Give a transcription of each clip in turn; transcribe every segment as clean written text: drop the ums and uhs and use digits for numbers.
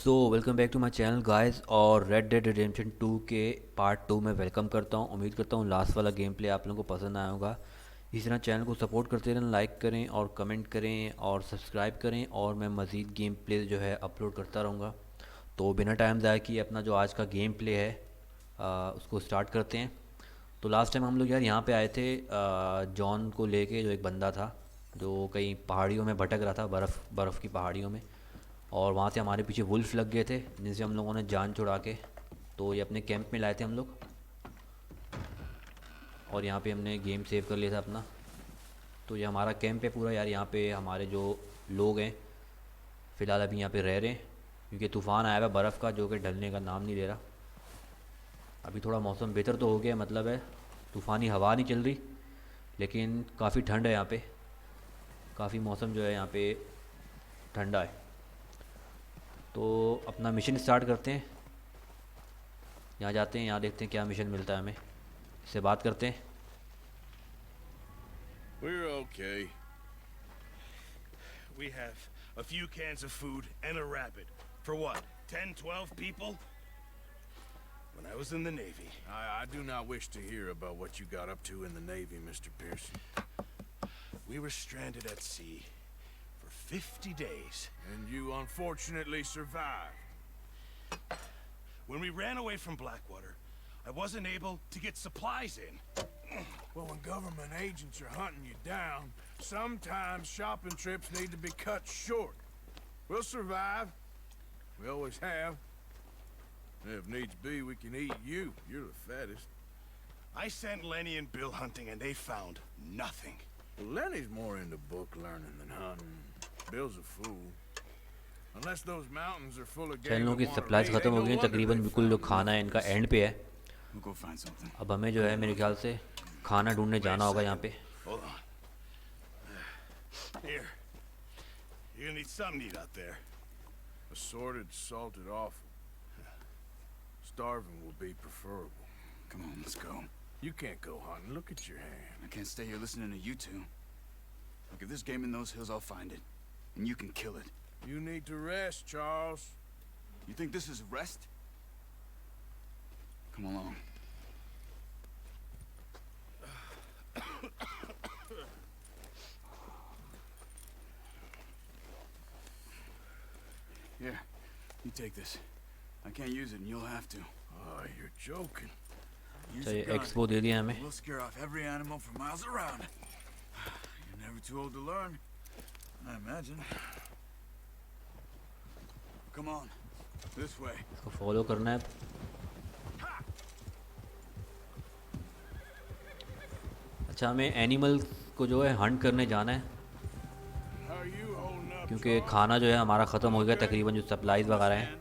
So welcome back to my channel guys. और Red Dead Redemption 2 के part 2 में welcome करता हूँ। उम्मीद करता हूँ लास्ट वाला गेम प्ले आप लोगों को पसंद आया होगा। इसी तरह चैनल को सपोर्ट करते रहें, लाइक करें और कमेंट करें और सब्सक्राइब करें, और मैं मज़ीद गेम प्ले जो है अपलोड करता रहूँगा। तो बिना टाइम ज़ाया किए अपना जो आज का गेम प्ले है उसको स्टार्ट करते हैं। तो लास्ट टाइम हम लोग यार यहाँ पे आए थे जॉन को लेके, जो एक बंदा था जो कहीं पहाड़ियों में भटक रहा था, बर्फ़ की पहाड़ियों में। और वहाँ से हमारे पीछे वुल्फ लग गए थे जिनसे हम लोगों ने जान छुड़ा के तो ये अपने कैंप में लाए थे हम लोग। और यहाँ पे हमने गेम सेव कर लिया था अपना। तो ये हमारा कैंप है पूरा यार। यहाँ पे हमारे जो लोग हैं फ़िलहाल अभी यहाँ पे रह रहे हैं, क्योंकि तूफ़ान आया हुआ है बर्फ़ का, जो कि ढलने का नाम नहीं ले रहा। अभी थोड़ा मौसम बेहतर तो हो गया, मतलब है तूफ़ानी हवा नहीं चल रही, लेकिन काफ़ी ठंड है यहाँ पे। काफ़ी मौसम जो है यहाँ पे ठंडा है। तो अपना मिशन स्टार्ट करते हैं। यहाँ जाते हैं, यहाँ देखते हैं क्या मिशन मिलता है हमें। इससे बात करते हैं। We're okay. We have a few cans of food and a rabbit. For what? 10, 12 people? When I was in the Navy. I do not wish to hear about what you got up to in the Navy, Mr. Pearson. We were stranded at sea for 50 days. And you unfortunately survived. When we ran away from Blackwater, I wasn't able to get supplies in. Well, when government agents are hunting you down, sometimes shopping trips need to be cut short. We'll survive. We always have. If needs be, we can eat you. You're the fattest. I sent Lenny and Bill hunting and they found nothing. Well, Lenny's more into book learning than hunting. Bill's a fool. Unless those mountains are full of game चैनलों की that wanna supplies raid, ख़त्म ain't हो no गई हैं wonder तकरीबन, they बिल्कुल जो found खाना है nothing. इनका एंड पे है। We'll go find something. अब हमें जो है मेरे ख्याल से खाना ढूंढने जाना होगा यहाँ पे। Hold on. Here. You're gonna need something to eat out there. Assorted, salted offal. Starving will be preferable. Come on, let's go. You can't go hunting. Look at your hand. I can't stay here listening to you two. Look, if there's game in those hills, I'll find it. And you can kill it. You need to rest, Charles. You think this is rest? Come along. Here, you take this. I can't use it, and you'll have to. Oh, you're joking. Use अच्छा, a ये gun. Expo दे दिया हमें। We'll scare off every animal for miles around. You're never too old to learn, I imagine. Come on, this way. इसको follow करना है। अच्छा, हमें animal को जो है हंट करने जाना है, How are you holding up, क्योंकि Charles? खाना जो है हमारा ख़त्म हो गया तकरीबन, जो सप्लाईज वगैरह हैं।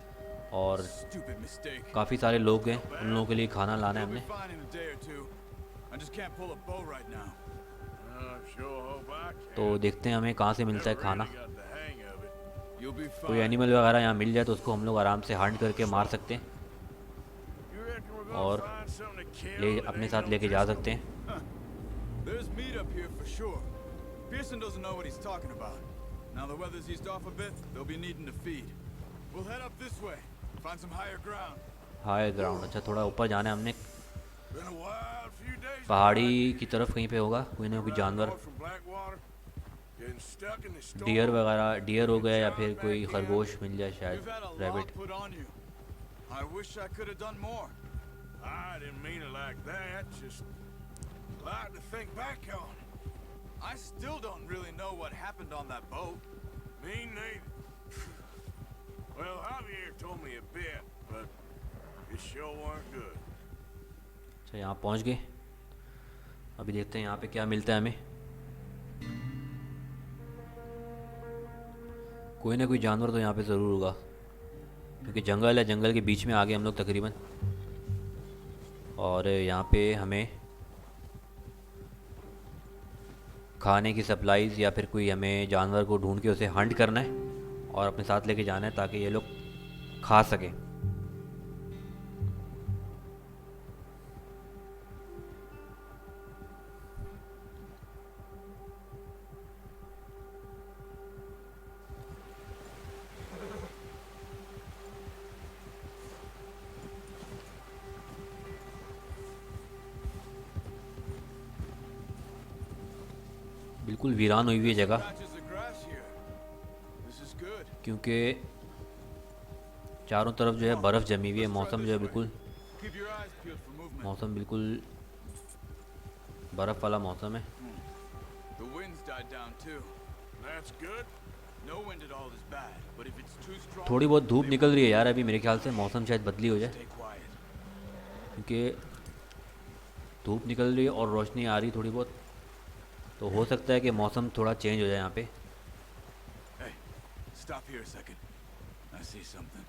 और Stupid mistake. काफ़ी सारे लोग हैं, उन लोगों के लिए खाना लाना है You'll be हमने। fine in a day or two. I just can't pull a bow right now. Sure hope I can. तो देखते हैं हमें कहाँ से मिलता है Never खाना। really got the hang of it. You'll be कोई fine. एनिमल वगैरह यहाँ मिल जाए तो उसको हम लोग आराम से हंट करके मार सकते हैं You reckon we're gonna और find something to kill ले that अपने ain't साथ no लेके जा Driscoll? सकते हैं। There's meat up here for sure. Pearson doesn't know what he's talking about. Now the weather's eased off a bit, they'll be needing to feed. We'll head up this way. Find some higher ground. High ground, अच्छा थोड़ा ऊपर जाना है हमने। Been a wild few days. पहाड़ी की तरफ कहीं पे होगा कोई ना कोई जानवर, North from Blackwater. Getting stuck in the storm. Deer वगैरह, डियर हो गया या फिर कोई खरगोश मिल जाए You've शायद, had a lot rabbit. put on you. I wish I could have done more. I didn't mean it like that. Just like to think back on it. I still don't really know what happened on that boat. Me neither. Well, Javier told me a bit, but it sure weren't good. अच्छा, यहाँ पहुँच गए। अभी देखते हैं यहाँ पे क्या मिलता है हमें। कोई ना कोई जानवर तो यहाँ पे ज़रूर होगा, क्योंकि जंगल है, जंगल के बीच में आ गए हम लोग तकरीबन। और यहाँ पे हमें खाने की सप्लाईज़ या फिर कोई हमें जानवर को ढूंढ के उसे हंट करना है और अपने साथ लेके जाना है ताकि ये लोग खा सकें। बिल्कुल वीरान हुई हुई है जगह, Patches of grass here. This is good. क्योंकि चारों तरफ जो है बर्फ़ जमी हुई है। Let's try मौसम जो this है way. बिल्कुल, Keep your eyes peeled for movement. मौसम बिल्कुल बर्फ़ वाला मौसम है। The wind's died down too. That's good. No wind at all is bad, but if it's too strong, थोड़ी बहुत धूप they निकल won't रही है move. यार, अभी मेरे ख्याल से मौसम शायद बदली हो जाए, Stay quiet. क्योंकि धूप निकल रही है और रोशनी आ रही थोड़ी बहुत, तो हो सकता है कि मौसम थोड़ा चेंज हो जाए यहाँ पे। Hey, stop here a second. I see something.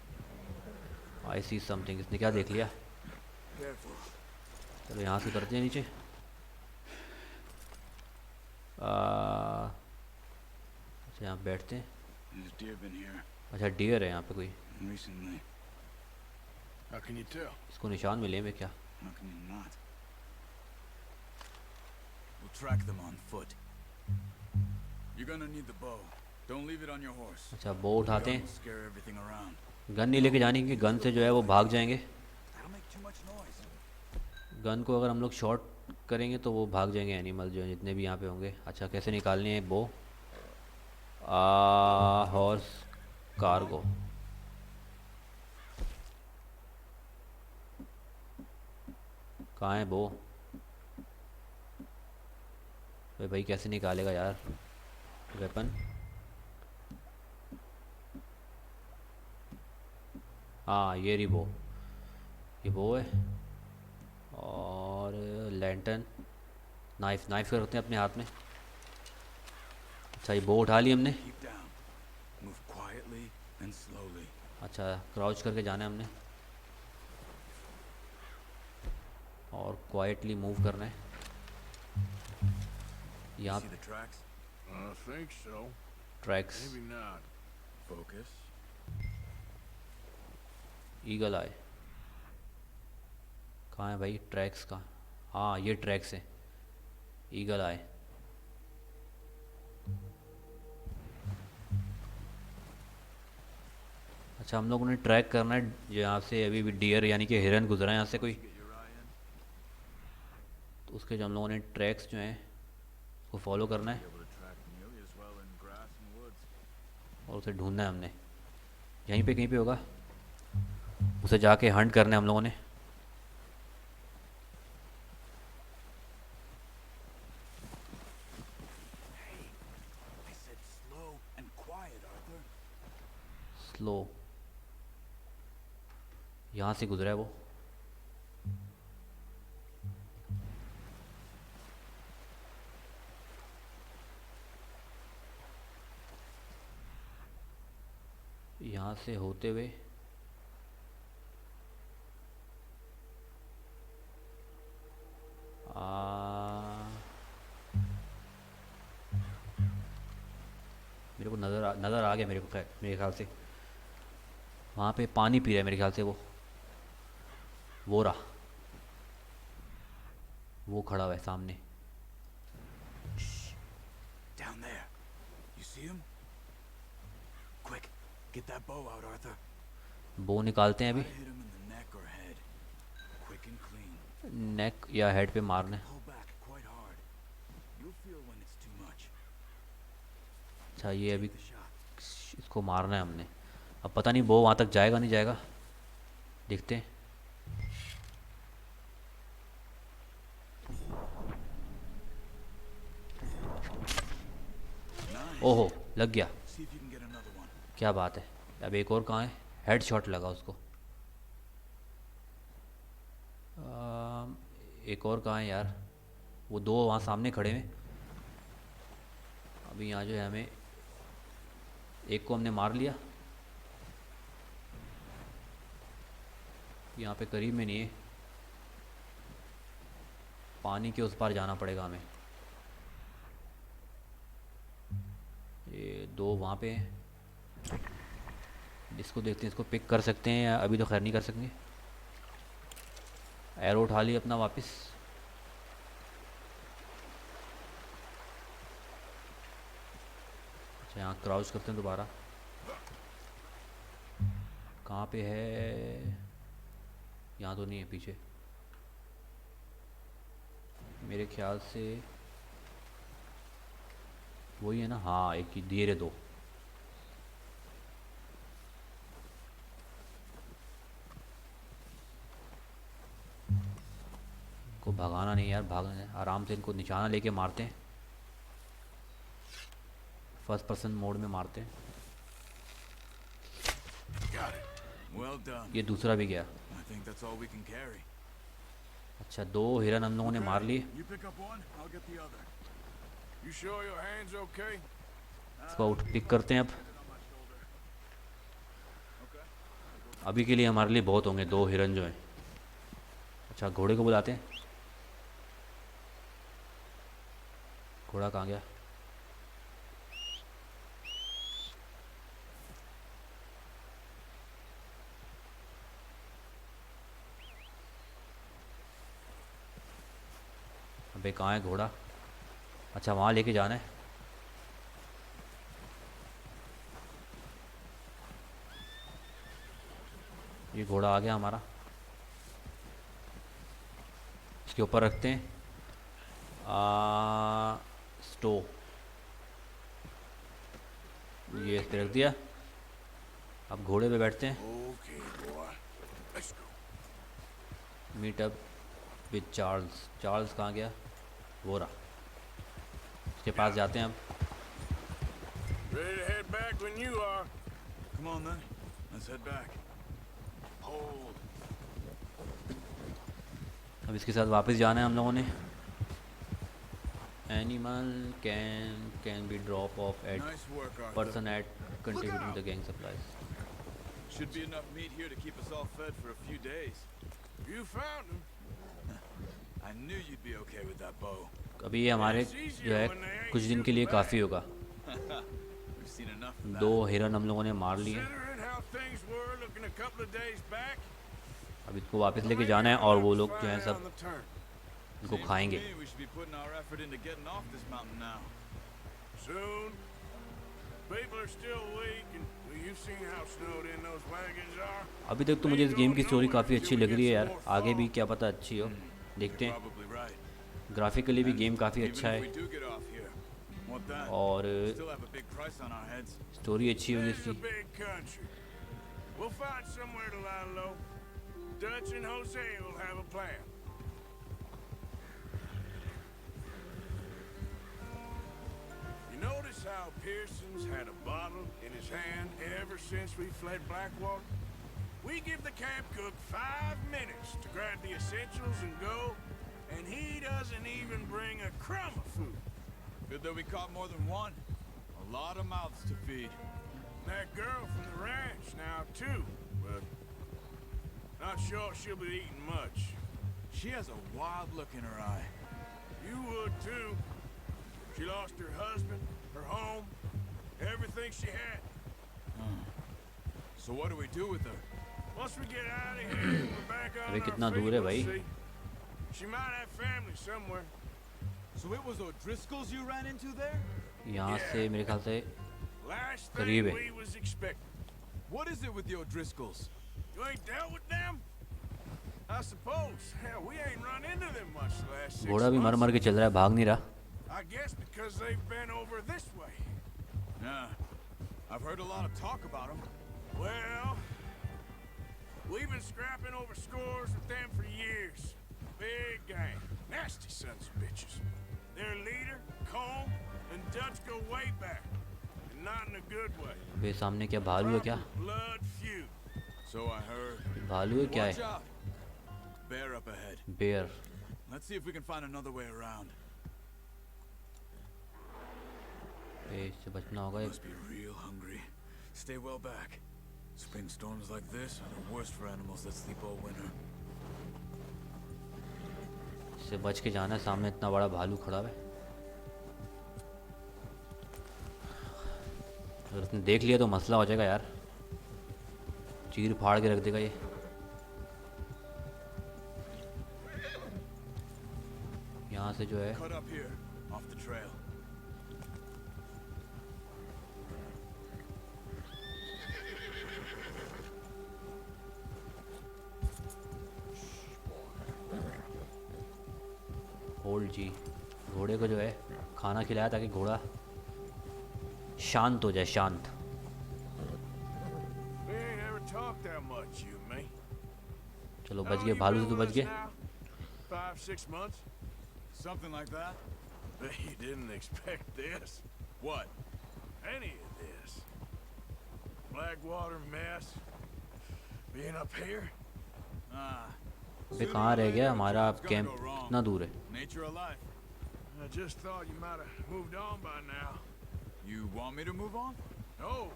I see something, इसने क्या देख लिया? Careful. चलो यहाँ से उतरते हैं नीचे। अच्छा यहाँ बैठते हैं। There's deer been here अच्छा डियर है यहाँ पे कोई, recently. How can you tell? इसको निशान मिले हैं क्या? How can you not? We'll track them on foot. You're gonna need the bow. Don't leave it on your horse. अच्छा बो उठाते Gun हैं। will scare everything around. Gun नहीं लेके जानी, क्योंकि गन से जो है वो भाग जाएंगे। That'll make too much noise. Gun को अगर हम लोग शॉट करेंगे तो वो भाग जाएंगे एनिमल जो है, जितने भी यहाँ पे होंगे। अच्छा कैसे निकालनी है बो? हॉर्स कार्गो, कहाँ है बो? भाई कैसे निकालेगा यार वेपन? हाँ ये रही बो, ये बो है। और लैंटर्न, नाइफ, नाइफ को रखते हैं अपने हाथ में। अच्छा ये बो उठा ली हमने। Keep down. Move quietly and slowly. अच्छा क्राउच करके जाना है हमने और क्वाइटली मूव करना है। You यहाँ see the tracks? I think so. Tracks, Maybe not. Focus. Eagle आए, कहाँ है भाई ट्रैक्स का? हाँ ये ट्रैक्स है, ईगल आए। अच्छा हम लोगों ने ट्रैक करना है यहाँ से, अभी भी डियर यानी कि हिरन गुजरा है यहाँ से कोई, Get your eye in. तो उसके जो हम लोगों ने ट्रैक्स जो हैं उसको फॉलो करना Be है able to track nearly as well in grass and woods. और उसे ढूंढना है हमने। यहीं पे कहीं पे होगा, उसे जाके हंट करना है हम लोगों ने। Hey, I said slow and quiet, Arthur. Slow, यहाँ से गुजरा है वो। यहाँ से होते हुए मेरे को नज़र आ गया मेरे को, खैर मेरे ख्याल से वहाँ पे पानी पी रहा है मेरे ख्याल से वो रहा, वो खड़ा हुआ है सामने। Down there. You see him? Quick, get that bow out, Arthur. बो निकालते हैं Try अभी, to hit him in the neck or head. Quick and clean. नेक या हेड पे मारना है। Pull back quite hard. You'll feel when it's too much. अच्छा ये अभी The shot. इसको मारना है हमने। अब पता नहीं बो वहाँ तक जाएगा नहीं जाएगा, देखते हैं। Nice. ओहो लग गया, See if you can get another one. क्या बात है। अब एक और कहाँ है? हेड शॉट लगा उसको। एक और कहाँ है यार? वो दो वहाँ सामने खड़े हैं। अभी यहाँ जो है हमें, एक को हमने मार लिया, यहाँ पे करीब में नहीं है, पानी के उस पार जाना पड़ेगा हमें। ये दो वहाँ पे हैं, इसको देखते हैं, इसको पिक कर सकते हैं या अभी तो खैर नहीं कर सकेंगे। एरो उठा लिया अपना वापस। अच्छा यहाँ क्राउच करते हैं दोबारा। कहाँ पे है? यहाँ तो नहीं है, पीछे मेरे ख्याल से। वही है ना, हाँ एक ही धीरे दो। को भगाना नहीं यार, भागना आराम से, इनको निशाना लेके मारते हैं, फर्स्ट पर्सन मोड में मारते हैं। Got it. Well done. ये दूसरा भी गया। I think that's all we can carry. अच्छा 2 हिरन हम लोगों ने मार लिए। You pick up one, I'll get the other. You sure your hand's okay? इसको आउट पिक करते हैं अब। अभी के लिए हमारे लिए बहुत होंगे 2 हिरन जो हैं। अच्छा घोड़े को बुलाते हैं। घोड़ा कहाँ गया? अबे कहाँ है घोड़ा? अच्छा वहाँ लेके जाना है। ये घोड़ा आ गया हमारा, इसके ऊपर रखते हैं स्टो। ये इस पे रख दिया। अब घोड़े पे बैठते हैं। Okay, boy. Let's go. Meet up with Charles. Charles कहाँ गया? वो रहा, इसके पास जाते हैं अब। Ready to head back when you are. Come on then. Let's head back. Hold. अब इसके साथ वापस जाना है हम लोगों ने। Animal can be drop off at Nice work, Arthur. Person at contributing the gang supplies. Should be enough meat here to keep us all fed for a few days. You found him. I knew you'd be okay with that bow. अभी ये हमारे जो है कुछ दिन के लिए काफ़ी होगा। We've seen enough of that. 2 हिरन हम लोगों ने मार लिए। Considering how things were looking a couple of days back. अब इसको वापस लेके जाना है और वो लोग जो हैं Fine सब on the turn. इनको Seems to खाएंगे। me we should be putting our effort into getting off this mountain now. Soon. People are still weak, and well, you've seen how snowed in those wagons are. अभी तक तो मुझे इस game की story काफ़ी अच्छी लग रही है यार, आगे भी क्या पता अच्छी हो, देखते हैं। Probably right. ग्राफिकली भी गेम काफ़ी Even अच्छा if we है do get off here, what that? और Still have a big price on our heads. Story अच्छी होगी This is a इसकी। big country. We'll find somewhere to lie low. Dutch and Jose will have a plan. You notice how Pearson's had a bottle in his hand ever since we fled Blackwater? We give the camp cook 5 minutes to grab the essentials and go, and he doesn't even bring a crumb of food. Good that we caught more than one. A lot of mouths to feed. That girl from the ranch now, too, but not sure she'll be eating much. She has a wild look in her eye. You would, too. She lost her husband, her home, everything she had. So what do we do with her? Once we get out of here, we're back on अबे our कितना feet, दूर है we'll भाई? see. She might have family somewhere. So it was O'Driscoll's you ran into there? यहाँ से मेरे ख्याल से Last करीब thing है। we was expecting. What is it with the O'Driscolls? You ain't dealt with them? I suppose. Hell, we ain't run into them much the last 6 घोड़ा भी मर months. मर के चल रहा है, भाग नहीं रहा। I guess because they've been over this way. Yeah. I've heard a lot of talk about them. Well, we've been scrapping over scores with them for years. Big gang. Nasty sons of bitches. Their leader, Combe, and Dutch go way back. And not in a good way. वे सामने क्या भालू है क्या? Blood feud. So I heard. भालू है क्या Watch है? out. Bear up ahead. Bear. Let's see if we can find another way around. इससे बचना होगा। Must be real hungry. Stay well back. Spring storms like this are the worst for animals that sleep all winter. इससे बच के जाना है, सामने इतना बड़ा भालू खड़ा है। अगर उसने देख लिया तो मसला हो जाएगा यार, चीर फाड़ के रख देगा ये। यहाँ से जो है Cut up here, off the trail. Hold जी। घोड़े को जो है खाना खिलाया ताकि घोड़ा शांत हो जाए, शांत। We ain't ever talked that much, you and me. चलो How बच long गए, you भालू been से तो with बच us गए। now? 5, 6 months? Something like that. You didn't expect this. What? Any of this. Blackwater mess. Being up here? Ah. अबे Sooner कहाँ or रह later, गया a हमारा job's gonna camp? go wrong. कितना दूर है? Nature of life. I just thought you might have moved on by now. You want me to move on? No.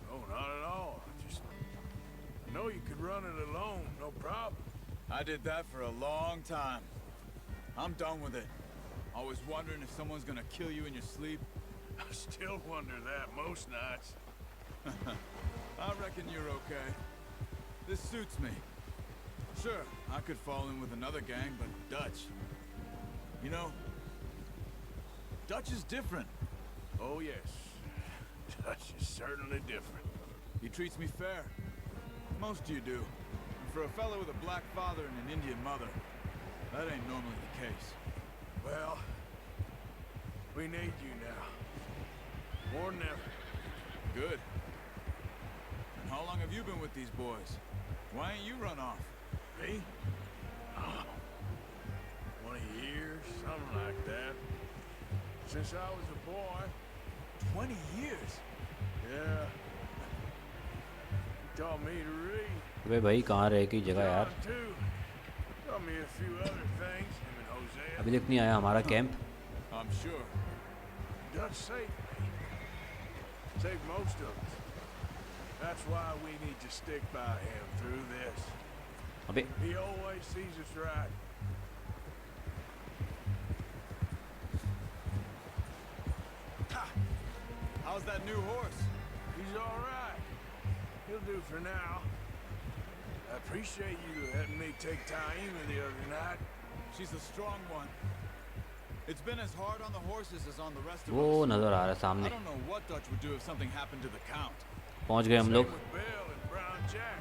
No, not at all. I know you could run it alone, no problem. I did that for a long time. I'm done with it. Always wondering if someone's gonna kill you in your sleep. I still wonder that most nights. I reckon you're okay. This suits me. Sure, I could fall in with another gang, but Dutch. You know, Dutch is different. Oh, yes. Dutch is certainly different. He treats me fair. Most of you do. And for a fellow with a black father and an Indian mother, that ain't normally the case. Well, we need you now. More than ever. Good. And how long have you been with these boys? Why ain't you run off? Me? Oh, 20 years, something like that. Since I was a boy. 20 years? Yeah. He taught me to read. अबे भाई कहाँ रह गई जगह यार? John, too. Taught me a few other things, him and Hosea. अभी तक नहीं आया हमारा camp. I'm sure. Dutch saved me. Saved most of us. That's why we need to stick by him through this. अबे He always sees us right. Ha! How's that new horse? He's all right. He'll do for now. I appreciate you letting me take Taima the other night. She's a strong one. It's been as hard on the horses as on the rest of वो us. नज़र आ रहा है I सामने। don't know what Dutch would do if something happened to the Count. पहुंच गए हम Same लोग। with Bill and Brown Jack.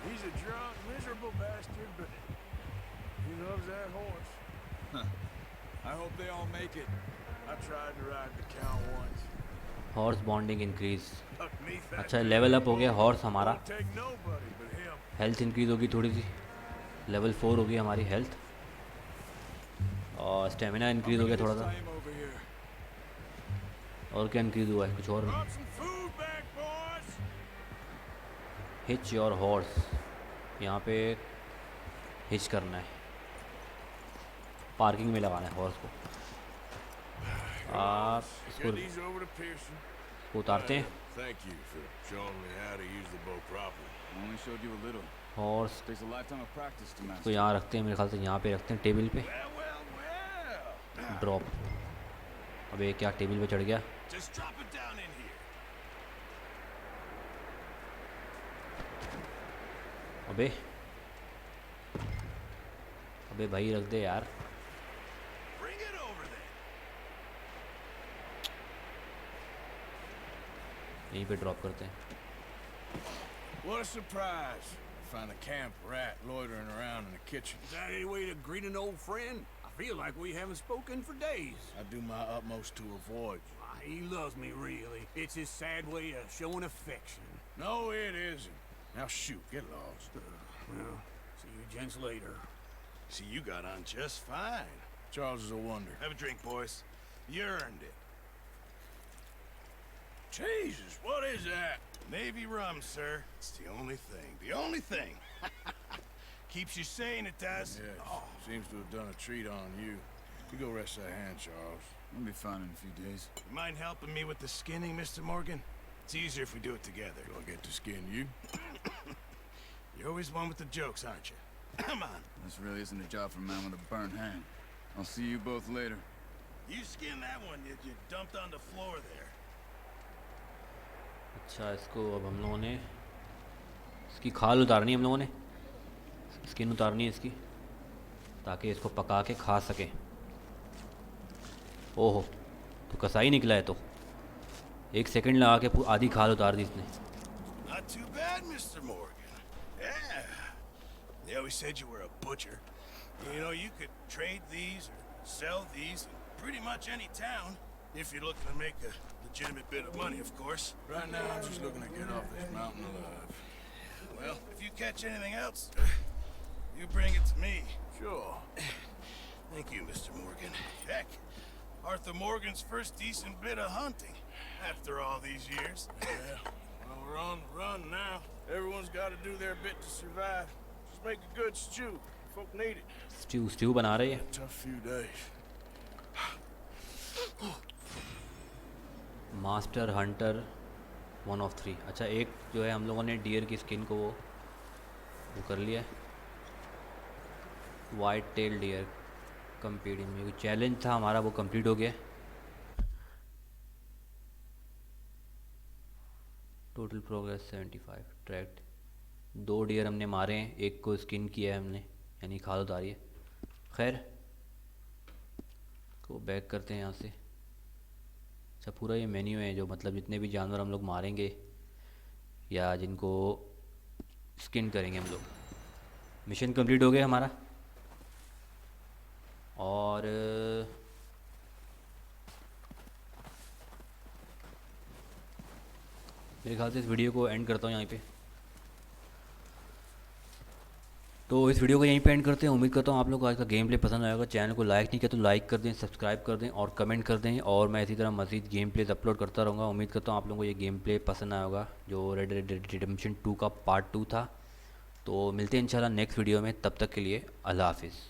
He's a drunk, miserable bastard, but he loves that horse. I hope they all make it. I tried to ride the Count once. Horse bonding increase. Fuck me fat. अच्छा level up हो गया horse हमारा। Won't take nobody but him. Health increase होगी थोड़ी सी। Level 4 होगी हमारी health. और stamina increase हो गया थोड़ा सा। Time over here. और क्या इंक्रीज हुआ है? कुछ और? Brought some food back, boys. Hitch your horse. यहाँ पे हिच करना है, पार्किंग में लगाना है हॉर्स को। आप इसको Get these over to Pearson. उतारते हैं। Thank you for showing me how to use the boat properly. I only showed you a little. Horse Takes a lifetime of practice to को master. यहाँ रखते हैं, मेरे ख्याल से यहाँ पे रखते हैं टेबल पे। Well. ड्रॉप। अबे क्या टेबल पे चढ़ गया? Just drop it down in here. अबे अबे भाई रख दे यार। Bring it over there. यहीं पे ड्रॉप करते हैं। What a surprise. Find a camp rat loitering around in the kitchen. Is that any way to greet an old friend? I feel like we haven't spoken for days. I do my utmost to avoid you. He loves me, really. It's his sad way of showing affection. No, it isn't. Now shoot, get lost. Well, see you gents later. See, you got on just fine. Charles is a wonder. Have a drink, boys. You earned it. Jesus, what is that? Navy rum, sir. It's the only thing. The only thing. Keeps you sane, it does. Yes, seems to have done a treat on you. You go rest that hand, Charles. I'll be fine in a few days. You mind helping me with the skinning, Mr. Morgan? It's easier if we do it together. Do I get to skin you? You're always one with the jokes, aren't you? Come on. This really isn't a job for a man with a burnt hand. I'll see you both later. You skinned that one you dumped on the floor there. अच्छा इसको अब हम लोगों ने इसकी खाल उतारनी है, हम लोगों ने स्किन उतारनी है इसकी, ताकि इसको पका के खा सके। ओहो तो कसाई निकला है। तो 1 सेकंड लगा के आधी खाल उतार दी इसने। Not too bad, Mr. Morgan. Yeah. They always said you were a butcher. You know, you could trade these or sell these in pretty much any town if you're looking to make a legitimate bit of money, of course. Right now, I'm just looking to get off this mountain alive. Well, if you catch anything else, you bring it to me. Sure. Thank you, Mr. Morgan. Heck, Arthur Morgan's first decent bit of hunting after all these years. Yeah. Well, we're on the run now. Everyone's got to do their bit to survive. Just make a good stew. Folk need it. Stew बना रहे हैं. Tough few days. Master Hunter 1 of 3. अच्छा, एक जो है हम लोगों ने डियर की स्किन को वो कर लिया है. White tail deer complete. में चैलेंज था हमारा, वो कंप्लीट हो गया. Total progress 75. ट्रैक्ट 2 डियर हमने मारे हैं, एक को स्किन किया है हमने, यानी खाद उतारी है. खैर को बैक करते हैं यहाँ से. अच्छा, पूरा ये मेन्यू है जो मतलब जितने भी जानवर हम लोग मारेंगे या जिनको स्किन करेंगे हम लोग. मिशन कंप्लीट हो गया हमारा. और मेरे ख्याल से इस वीडियो को एंड करता हूँ यहीं पे. तो इस वीडियो को यहीं पे एंड करते हैं. उम्मीद करता हूँ आप लोग को आज का गेम प्ले पसंद आएगा. चैनल को लाइक नहीं किया तो लाइक कर दें, सब्सक्राइब कर दें और कमेंट कर दें. और मैं इसी तरह मज़ीद गेम प्लेज अपलोड करता रहूँगा. उम्मीद करता हूँ आप लोगों को ये गेम प्ले पसंद आया होगा जो रेड डेड रिडेम्पशन 2 का पार्ट 2 था. तो मिलते हैं इंशाल्लाह नेक्स्ट वीडियो में. तब तक के लिए अल्लाह हाफिज़.